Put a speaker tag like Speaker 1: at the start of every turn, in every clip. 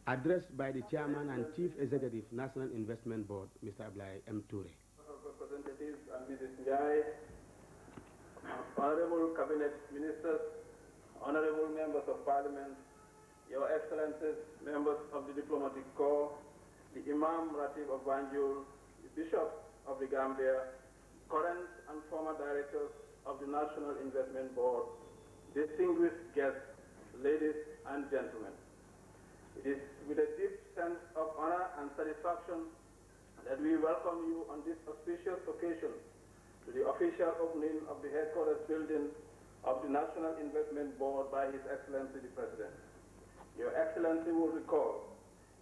Speaker 1: addressed by the Chairman and Chief Executive, National Investment Board, Mr. A.M.TOURAY.
Speaker 2: Representatives and Mrs. Njai, Honorable Cabinet Ministers, Honorable Members of Parliament, Your Excellencies, members of the Diplomatic Corps, the Imam Ratib of Banjul, the Bishops of the Gambia, current and former directors of the National Investment Board, distinguished guests, ladies and gentlemen. It is with a deep sense of honor and satisfaction that we welcome you on this auspicious occasion to the official opening of the headquarters building of the National Investment Board by His Excellency the President. Your Excellency will recall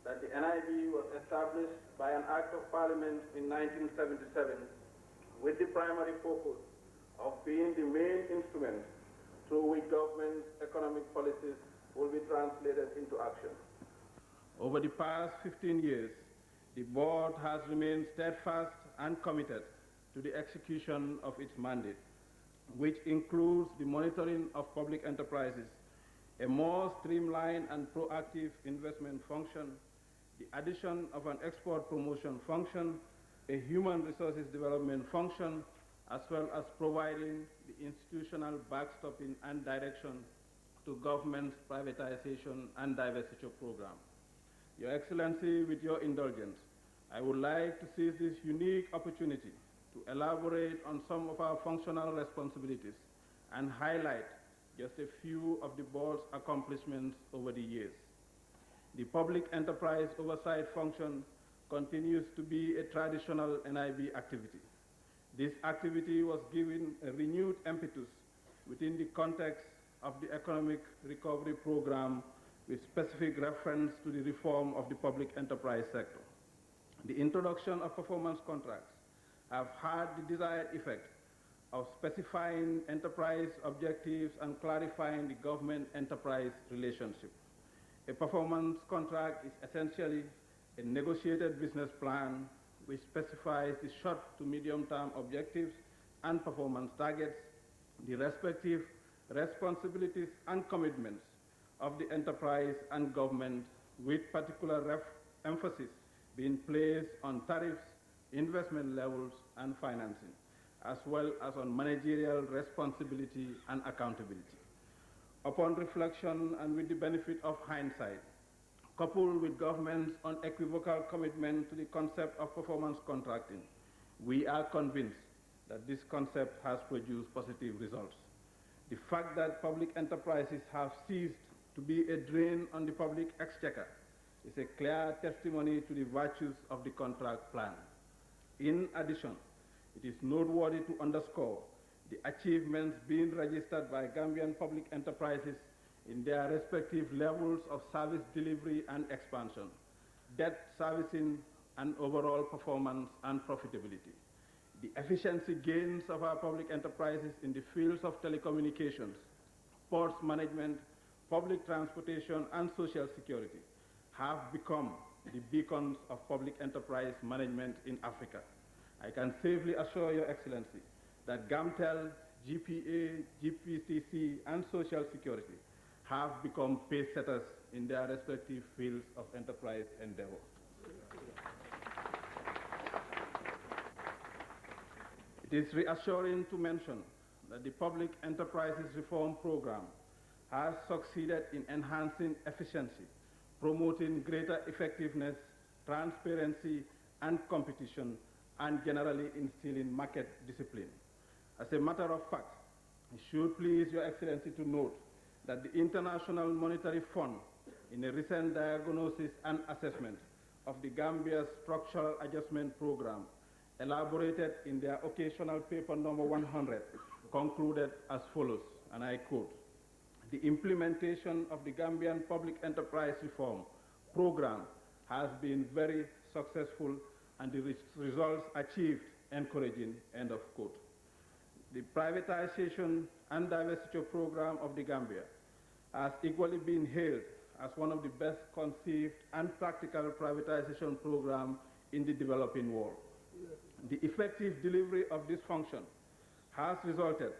Speaker 2: that the NlB was established by an Act of Parliament in 1977 with the primary focus of being the main instrument through which government's economic policies will be translated into action. Over the past 15 years, the board has remained steadfast and committed to the execution of its mandate, which includes the monitoring of public enterprises, a more streamlined and proactive investment function, the addition of an export promotion function, a human resources development function, as well as providing the institutional backstopping and direction to government's privatization and divestiture program. Your Excellency, with your indulgence, I would like to seize this unique opportunity to elaborate on some of our functional responsibilities and highlight just a few of the board's accomplishments over the years. The public enterprise oversight function continues to be a traditional NlB activity. This activity was given a renewed impetus within the context of the economic recovery program with specific reference to the reform of the public enterprise sector. The introduction of performance contracts have had the desired effect of specifying enterprise objectives and clarifying the government-enterprise relationship. A performance contract is essentially a negotiated business plan which specifies the short to medium-term objectives and performance targets, the respective responsibilities and commitments of the enterprise and government, with particular emphasis being placed on tariffs, investment levels, and financing, as well as on managerial responsibility and accountability. Upon reflection and with the benefit of hindsight, coupled with government's unequivocal commitment to the concept of performance contracting, we are convinced that this concept has produced positive results. The fact that public enterprises have ceased to be a drain on the public exchequer is a clear testimony to the virtues of the contract plan. In addition, it is noteworthy to underscore the achievements being registered by Gambian public enterprises in their respective levels of service delivery and expansion, debt servicing, and overall performance and profitability. The efficiency gains of our public enterprises in the fields of telecommunications, ports management, public transportation, and social security have become the beacons of public enterprise management in Africa. I can safely assure Your Excellency that GAMTEL, GPA, GPCC, and social security have become pace setters in their respective fields of enterprise endeavor. It is reassuring to mention that the Public Enterprises Reform Program has succeeded in enhancing efficiency, promoting greater effectiveness, transparency, and competition, and generally instilling market discipline. As a matter of fact, it should please Your Excellency to note that the International Monetary Fund, in a recent diagnosis and assessment of the Gambia's Structural Adjustment Program, elaborated in their occasional paper number 100, concluded as follows, and I quote, "The implementation of the Gambian Public Enterprise Reform Program has been very successful and the results achieved encouraging," end of quote. The privatization and divestiture program of the Gambia has equally been hailed as one of the best conceived and practical privatization programs in the developing world. The effective delivery of this function has resulted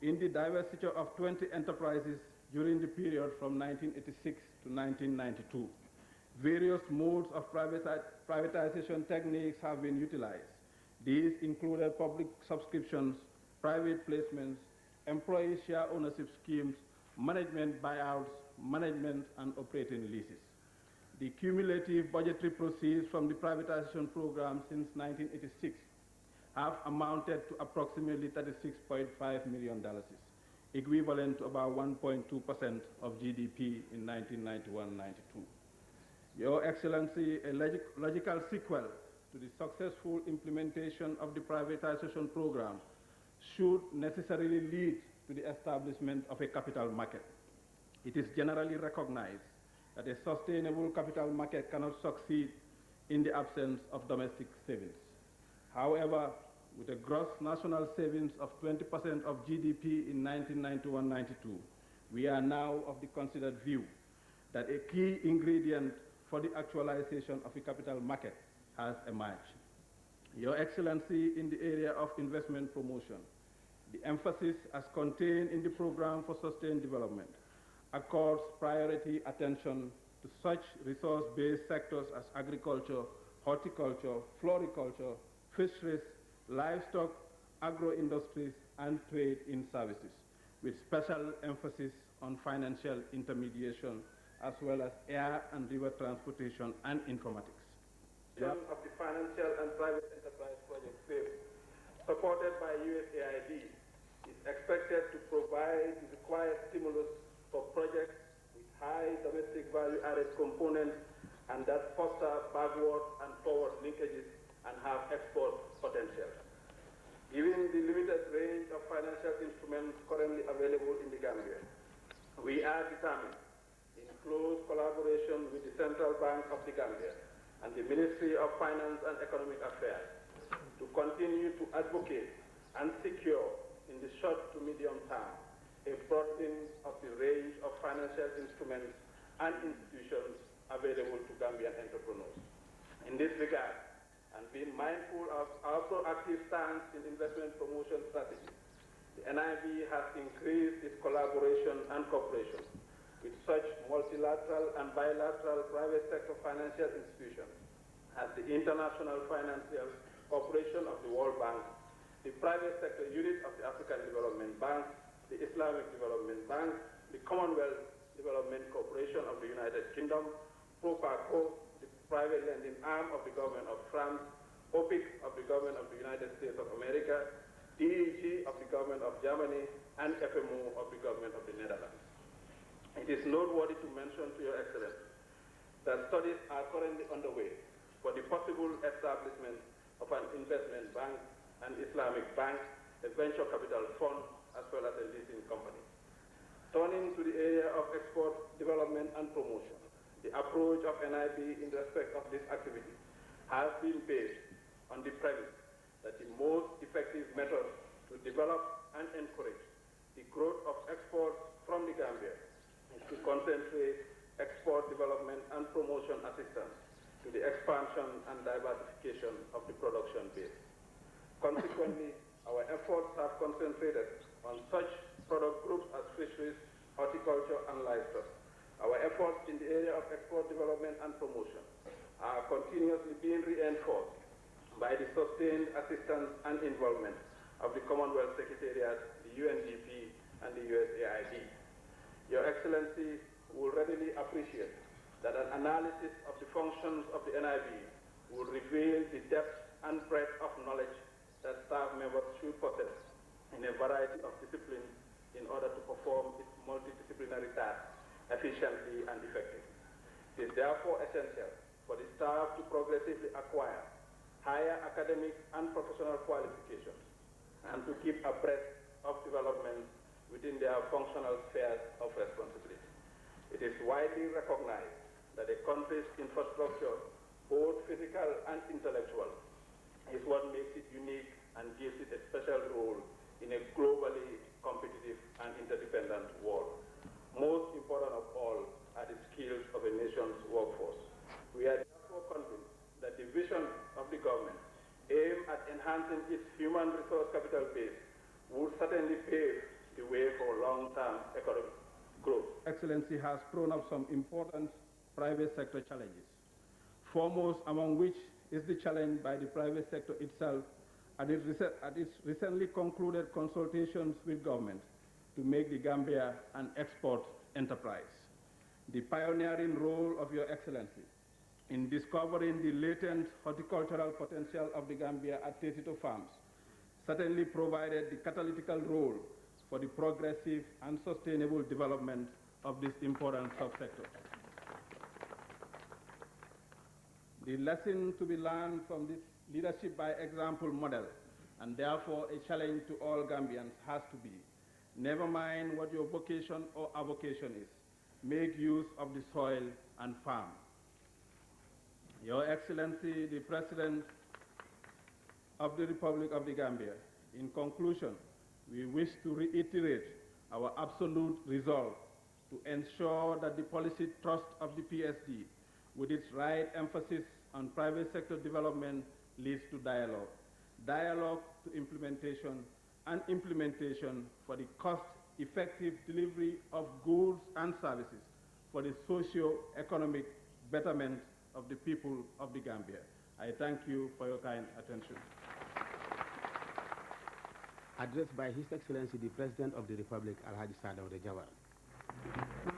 Speaker 2: in the divestiture of 20 enterprises during the period from 1986 to 1992. Various modes of privatization techniques have been utilized. These included public subscriptions, private placements, employee share ownership schemes, management buyouts, management and operating leases. The cumulative budgetary proceeds from the privatization program since 1986 have amounted to approximately $36.5 million, equivalent to about 1.2% of GDP in 1991-92. Your Excellency, a logical sequel to the successful implementation of the privatization program should necessarily lead to the establishment of a capital market. It is generally recognized that a sustainable capital market cannot succeed in the absence of domestic savings. However, with a gross national savings of 20% of GDP in 1991-92, we are now of the considered view that a key ingredient for the actualization of a capital market has emerged. Your Excellency, in the area of investment promotion, the emphasis as contained in the Program for Sustained Development accords priority attention to such resource-based sectors as agriculture, horticulture, floriculture, fisheries, livestock, agro-industries, and trade in services, with special emphasis on financial intermediation, as well as air and river transportation and informatics.
Speaker 3: Of the Financial and Private Enterprise Project FAVE, supported by USAID, is expected to provide the required stimulus for projects with high domestic value-added components and that foster backward and forward linkages and have export potential. Given the limited range of financial instruments currently available in the Gambia, we are determined, in close collaboration with the Central Bank of the Gambia and the Ministry of Finance and Economic Affairs, to continue to advocate and secure in the short to medium term a broadening of the range of financial instruments and institutions available to Gambian entrepreneurs. In this regard, and being mindful of our proactive stance in investment promotion strategy, the NlB has increased its collaboration and cooperation with such multilateral and bilateral private sector financial institutions as the International Financial Corporation of the World Bank, the private sector unit of the African Development Bank, the Islamic Development Bank, the Commonwealth Development Corporation of the United Kingdom, PROPACO, the private lending arm of the government of France, OPIC of the government of the United States of America, DEG of the government of Germany, and FMO of the government of the Netherlands. It is noteworthy to mention to Your Excellency that studies are currently underway for the possible establishment of an investment bank, an Islamic bank, a venture capital fund, as well as a leasing company. Turning to the area of export development and promotion, the approach of NlB in respect of this activity has been based on the premise that the most effective method to develop and encourage the growth of exports from the Gambia is to concentrate export development and promotion assistance to the expansion and diversification of the production base. Consequently, our efforts have concentrated on such product groups as fisheries, horticulture, and livestock. Our efforts in the area of export development and promotion are continuously being reinforced by the sustained assistance and involvement of the Commonwealth Secretariat, the NlB, and the USAID. Your Excellency will readily appreciate that an analysis of the functions of the NlB will reveal the depth and breadth of knowledge that staff members should possess in a variety of disciplines in order to perform its multidisciplinary tasks efficiently and effectively. It is therefore essential for the staff to progressively acquire higher academic and professional qualifications and to keep abreast of developments within their functional spheres of responsibility. It is widely recognized that a country's infrastructure, both physical and intellectual, is what makes it unique and gives it a special role in a globally competitive and interdependent world. Most important of all are the skills of a nation's workforce. We are therefore convinced that the vision of the government aimed at enhancing its human resource capital base would certainly pave the way for long-term economic growth.
Speaker 2: Excellency has thrown up some important
Speaker 3: private sector challenges, foremost among which is the challenge by the private sector itself at its recently concluded consultations with government to make the Gambia an export enterprise. The pioneering role of Your Excellency in discovering the latent horticultural potential of the Gambia at 32 farms certainly provided the catalytic role for the progressive and sustainable development of this important subsector. The lesson to be learned from this leadership by example model, and therefore a challenge to all Gambians, has to be, never mind what your vocation or avocation is, make use of the soil and farm. Your Excellency, the President of the Republic of the Gambia, in conclusion, we wish to reiterate our absolute resolve to ensure that the policy thrust of the PSD, with its right emphasis on private sector development, leads to dialogue. Dialogue to implementation, and implementation for the cost-effective delivery of goods and services for the socio-economic betterment of the people of the Gambia. I thank you for your kind attention.
Speaker 1: Addressed by His Excellency the President of the Republic, Alhaji Sadaw Jawara.